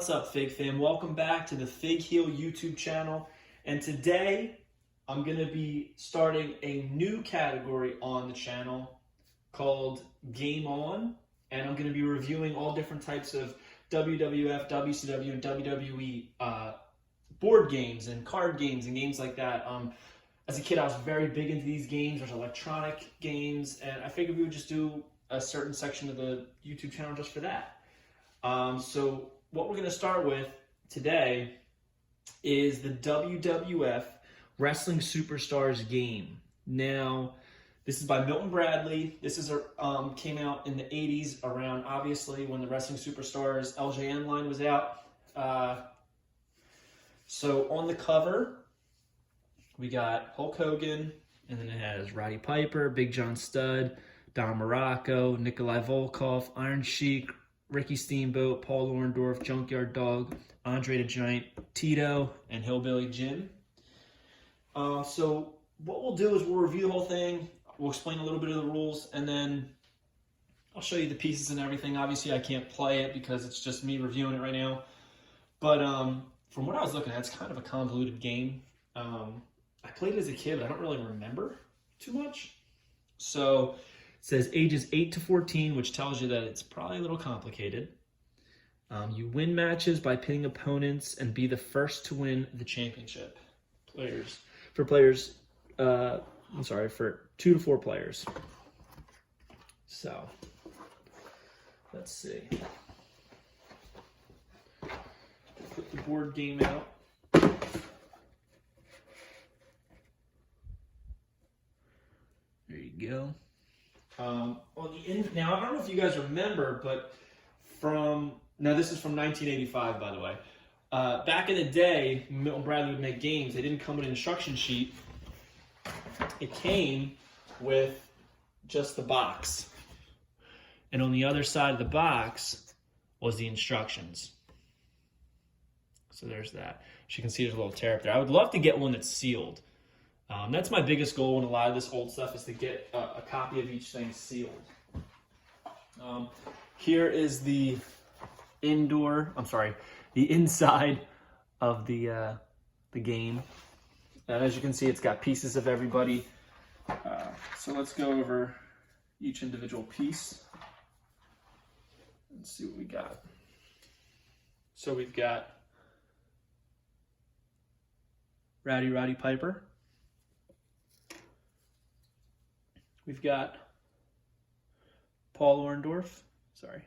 What's up, Fig fam? Welcome back to the Fig Heel YouTube channel. And today I'm going to be starting a new category on the channel called Game On. And I'm going to be reviewing all different types of WWF, WCW, and WWE board games and card games and games like that. As a kid, I was very big into these games. There's electronic games, and I figured we would just do a certain section of the YouTube channel just for that. So what we're going to start with today is the WWF Wrestling Superstars game. Now, this is by Milton Bradley. This is came out in the 80s, around obviously when the Wrestling Superstars LJN line was out. So on the cover, we got Hulk Hogan, and then it has Roddy Piper, Big John Studd, Don Morocco, Nikolai Volkov, Iron Sheik, Ricky Steamboat, Paul Orndorff, Junkyard Dog, Andre the Giant, Tito, and Hillbilly Jim. So what we'll do is we'll review the whole thing. We'll explain a little bit of the rules, and then I'll show you the pieces and everything. Obviously, I can't play it because it's just me reviewing it right now. But from what I was looking at, it's kind of a convoluted game. I played it as a kid, but I don't really remember too much. So it says ages 8 to 14, which tells you that it's probably a little complicated. You win matches by pinning opponents and be the first to win the championship. For 2 to 4 players. So, let's see. Put the board game out. There you go. On the end, now I don't know if you guys remember, but now this is from 1985, by the way. Back in the day, Milton Bradley would make games. They didn't come with an instruction sheet. It came with just the box, and on the other side of the box was the instructions. So there's that. As you can see, there's a little tear up there. I would love to get one that's sealed. That's my biggest goal in a lot of this old stuff, is to get a copy of each thing sealed. Here is the inside of the game. And as you can see, it's got pieces of everybody. So let's go over each individual piece and see what we got. So we've got Roddy Piper. We've got Paul Orndorff. Sorry.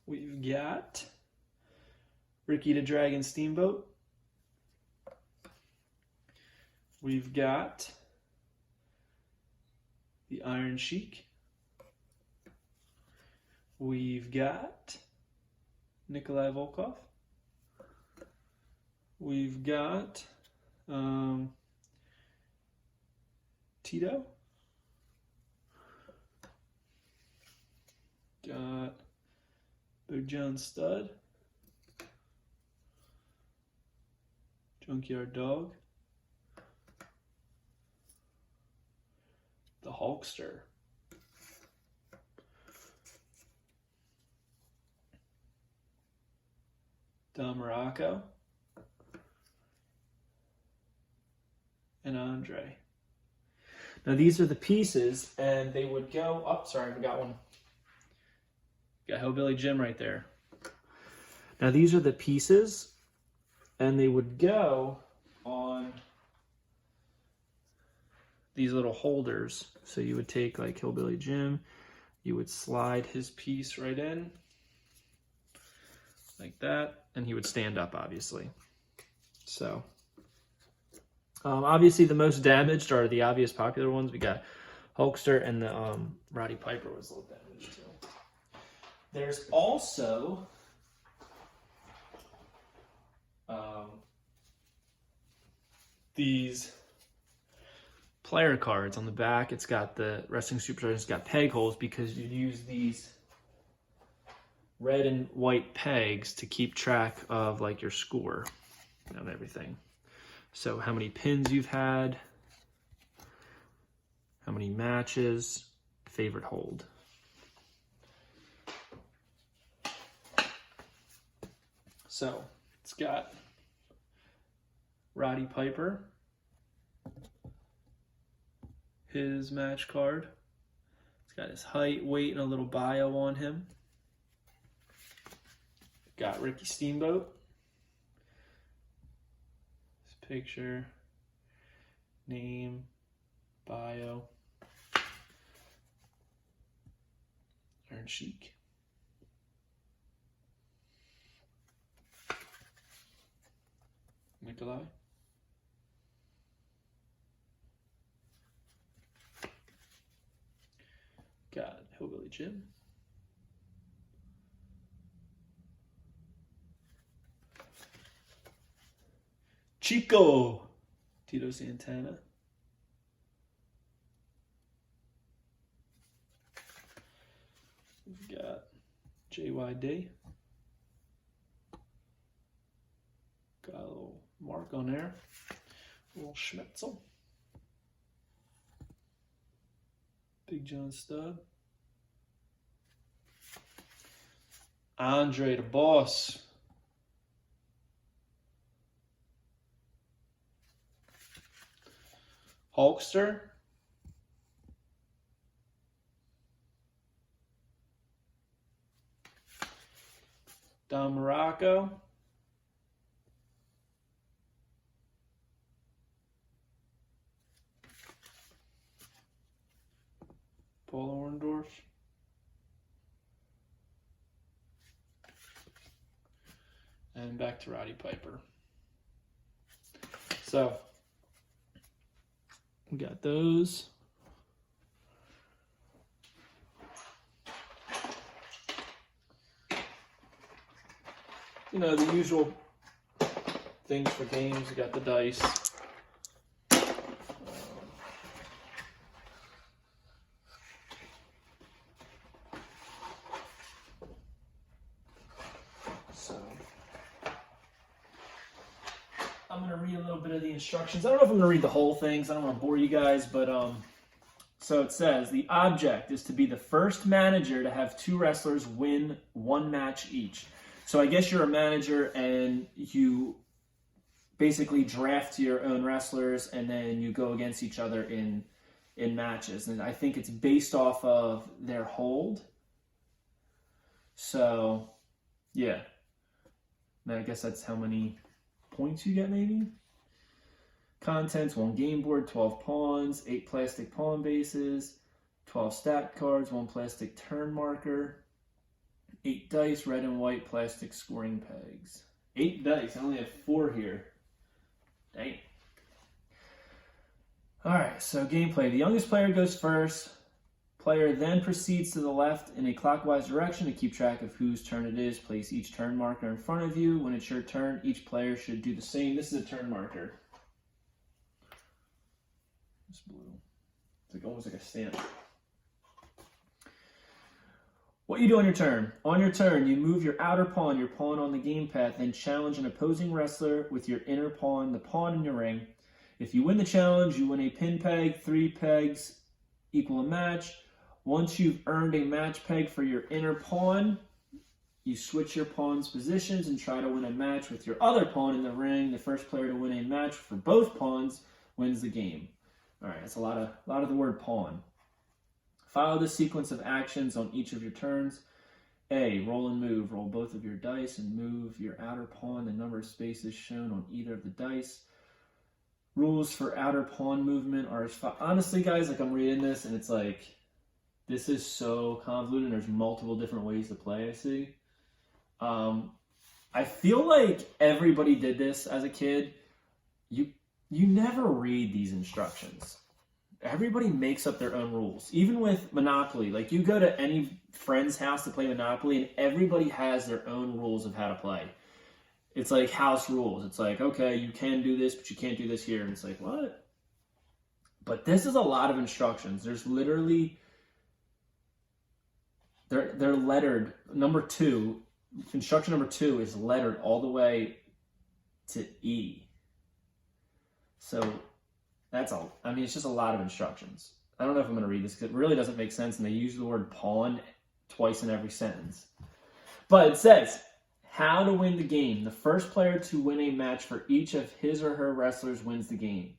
We've got Ricky the Dragon Steamboat. We've got the Iron Sheik. We've got Nikolai Volkov. We've got Tito. Got Big John Studd. Junkyard Dog. The Hulkster. Don Morocco. And Andre. Now these are the pieces, and they would go up. Sorry, I forgot one. Got Hillbilly Jim right there. Now these are the pieces, and they would go on these little holders. So you would take like Hillbilly Jim, you would slide his piece right in, like that, and he would stand up, obviously. So obviously the most damaged are the obvious popular ones. We got Hulkster, and the Roddy Piper was a little damaged too. There's also these player cards on the back. It's got the Wrestling Superstars. It's got peg holes because you use these red and white pegs to keep track of like your score and everything. So how many pins you've had, how many matches, favorite hold. So it's got Roddy Piper, his match card. It's got his height, weight, and a little bio on him. Got Ricky Steamboat. His picture, name, bio. Iron Sheik. Nikolai. Got Hillbilly Jim. Chico. Tito Santana. We've got JYD. Got a little mark on there. A little Schmetzel. Big John Stud. Andre the Boss. Hulkster. Don Morocco. Paul Orndorff. And back to Roddy Piper. So, we got those. You know, the usual things for games. We got the dice. So, I'm going to read a little bit of the instructions. I don't know if I'm going to read the whole thing, so I don't want to bore you guys, but so it says, the object is to be the first manager to have two wrestlers win one match each. So I guess you're a manager and you basically draft your own wrestlers and then you go against each other in matches. And I think it's based off of their hold. So, yeah. And I guess that's how many points you get, maybe? Contents, 1 game board, 12 pawns, 8 plastic pawn bases, 12 stat cards, 1 plastic turn marker, 8 dice, red and white plastic scoring pegs. 8 dice. I only have 4 here. Dang. Alright, so gameplay. The youngest player goes first. Player then proceeds to the left in a clockwise direction to keep track of whose turn it is. Place each turn marker in front of you. When it's your turn, each player should do the same. This is a turn marker. It's blue. It's like almost like a stamp. What you do on your turn. On your turn, you move your outer pawn, your pawn on the game path, then challenge an opposing wrestler with your inner pawn, the pawn in your ring. If you win the challenge, you win a pin peg. 3 pegs equal a match. Once you've earned a match peg for your inner pawn, you switch your pawn's positions and try to win a match with your other pawn in the ring. The first player to win a match for both pawns wins the game. All right, that's a lot of the word pawn. Follow the sequence of actions on each of your turns. A, roll and move. Roll both of your dice and move your outer pawn the number of spaces shown on either of the dice. Rules for outer pawn movement are as follows. Honestly, guys, like I'm reading this and it's like, this is so convoluted and there's multiple different ways to play, I see. I feel like everybody did this as a kid. You never read these instructions. Everybody makes up their own rules. Even with Monopoly, like you go to any friend's house to play Monopoly and everybody has their own rules of how to play. It's like house rules. It's like, okay, you can do this, but you can't do this here. And it's like, what? But this is a lot of instructions. There's literally, they're lettered. Number 2, instruction number 2 is lettered all the way to E. So that's all. I mean, it's just a lot of instructions. I don't know if I'm going to read this because it really doesn't make sense, and they use the word pawn twice in every sentence. But it says, How to win the game. The first player to win a match for each of his or her wrestlers wins the game.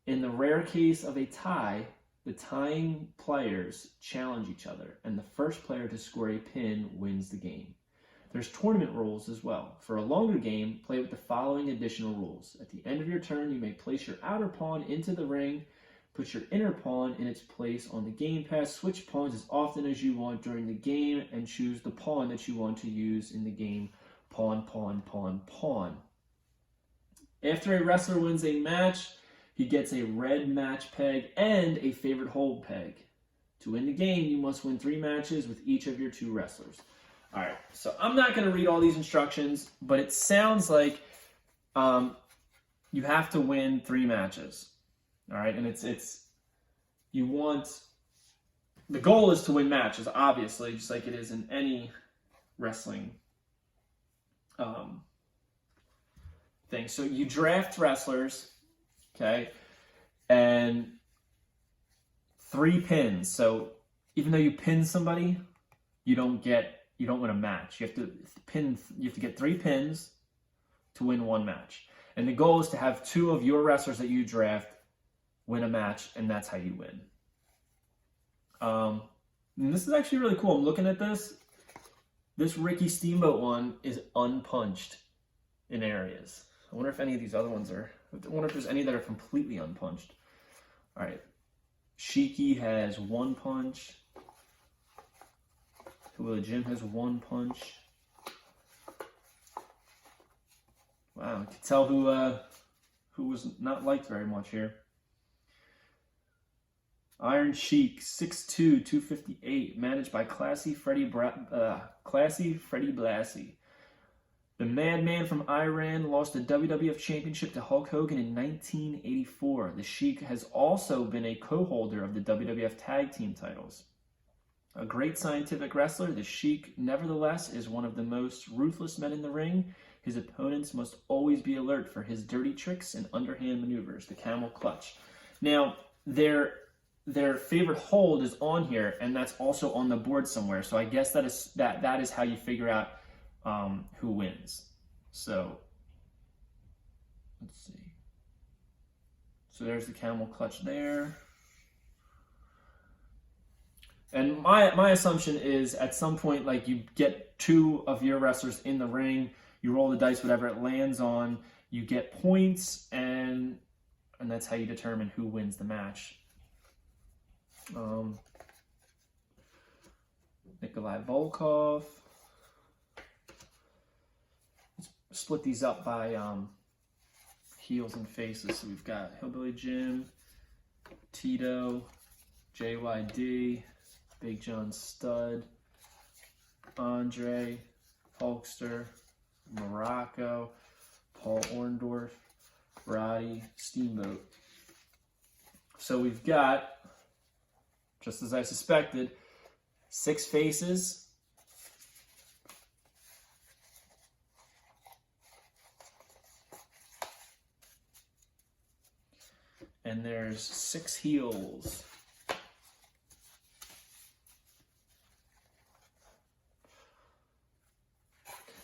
In the rare case of a tie, the tying players challenge each other, and the first player to score a pin wins the game. There's tournament rules as well. For a longer game, play with the following additional rules. At the end of your turn, you may place your outer pawn into the ring, put your inner pawn in its place on the game pad, switch pawns as often as you want during the game, and choose the pawn that you want to use in the game. Pawn, pawn, pawn, pawn. After a wrestler wins a match, he gets a red match peg and a favorite hold peg. To win the game, you must win 3 matches with each of your 2 wrestlers. All right, so I'm not going to read all these instructions, but it sounds like you have to win 3 matches. All right, and you want, the goal is to win matches, obviously, just like it is in any wrestling thing. So you draft wrestlers, okay, and 3 pins. So even though you pin somebody, you don't win a match. You have to get 3 pins to win 1 match. And the goal is to have 2 of your wrestlers that you draft win a match, and that's how you win. And this is actually really cool. I'm looking at this. This Ricky Steamboat one is unpunched in areas. I wonder if any of these other ones are. I wonder if there's any that are completely unpunched. All right. Shiki has 1 punch. Will Jim has 1 punch. Wow, you can tell who was not liked very much here. Iron Sheik, 6'2", 258, managed by Classy Freddie Blassie. The Madman from Iran lost the WWF Championship to Hulk Hogan in 1984. The Sheik has also been a co-holder of the WWF Tag Team titles. A great scientific wrestler, the Sheik, nevertheless, is one of the most ruthless men in the ring. His opponents must always be alert for his dirty tricks and underhand maneuvers, the camel clutch. Now, their favorite hold is on here, and that's also on the board somewhere. So I guess that is how you figure out who wins. So let's see. So there's the camel clutch there. And my assumption is at some point, like, you get 2 of your wrestlers in the ring, you roll the dice, whatever it lands on, you get points, and that's how you determine who wins the match. Nikolai Volkov. Let's split these up by heels and faces. So we've got Hillbilly Jim, Tito, JYD, Big John Studd, Andre, Hulkster, Morocco, Paul Orndorff, Roddy, Steamboat. So we've got, just as I suspected, 6 faces. And there's 6 heels.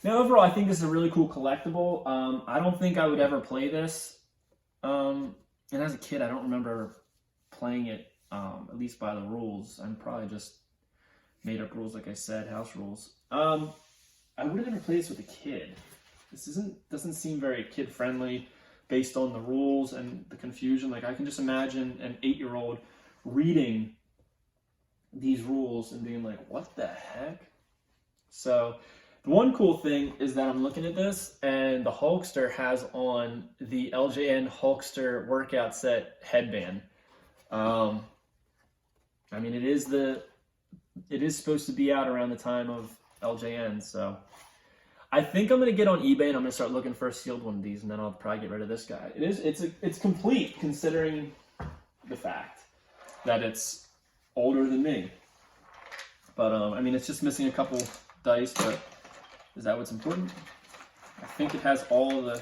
Now, overall, I think this is a really cool collectible. I don't think I would ever play this. And as a kid, I don't remember playing it, at least by the rules. I'm probably just made up rules, like I said, house rules. I would have never played this with a kid. This doesn't seem very kid-friendly based on the rules and the confusion. Like, I can just imagine an 8-year-old reading these rules and being like, what the heck? So the one cool thing is that I'm looking at this, and the Hulkster has on the LJN Hulkster workout set headband. I mean, it is supposed to be out around the time of LJN, so I think I'm gonna get on eBay and I'm gonna start looking for a sealed one of these, and then I'll probably get rid of this guy. It's complete, considering the fact that it's older than me. But I mean, it's just missing a couple dice, but is that what's important? I think it has all the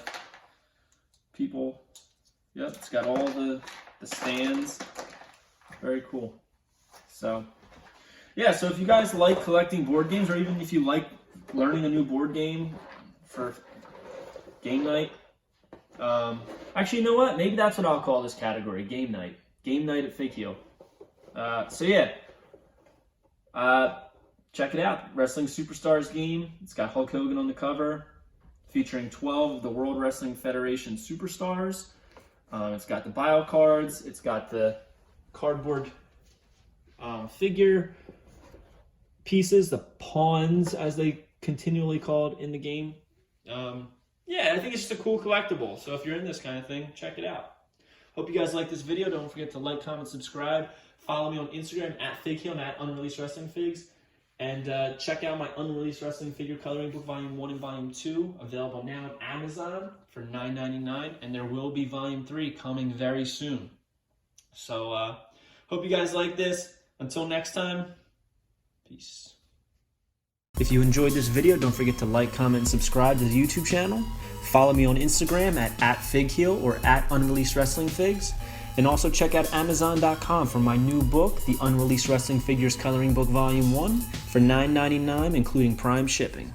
people. Yep, it's got all the stands. Very cool. So, yeah, so if you guys like collecting board games, or even if you like learning a new board game, for game night. Actually, you know what? Maybe that's what I'll call this category, game night. Game night at Fig Heel. So yeah, check it out. Wrestling Superstars game. It's got Hulk Hogan on the cover, featuring 12 of the World Wrestling Federation superstars. It's got the bio cards. It's got the cardboard figure pieces, the pawns, as they continually called in the game. Yeah, I think it's just a cool collectible. So if you're in this kind of thing, check it out. Hope you guys like this video. Don't forget to like, comment, subscribe. Follow me on Instagram at FigHeel and at Unreleased Wrestling Figs. And check out my Unreleased Wrestling Figure Coloring Book Volume 1 and Volume 2, available now on Amazon for $9.99. And there will be Volume 3 coming very soon. So, hope you guys like this. Until next time, peace. If you enjoyed this video, don't forget to like, comment, and subscribe to the YouTube channel. Follow me on Instagram at FigHeel or at Unreleased Wrestling Figs. And also check out Amazon.com for my new book, the Unreleased Wrestling Figures Coloring Book Volume 1, for $9.99, including Prime shipping.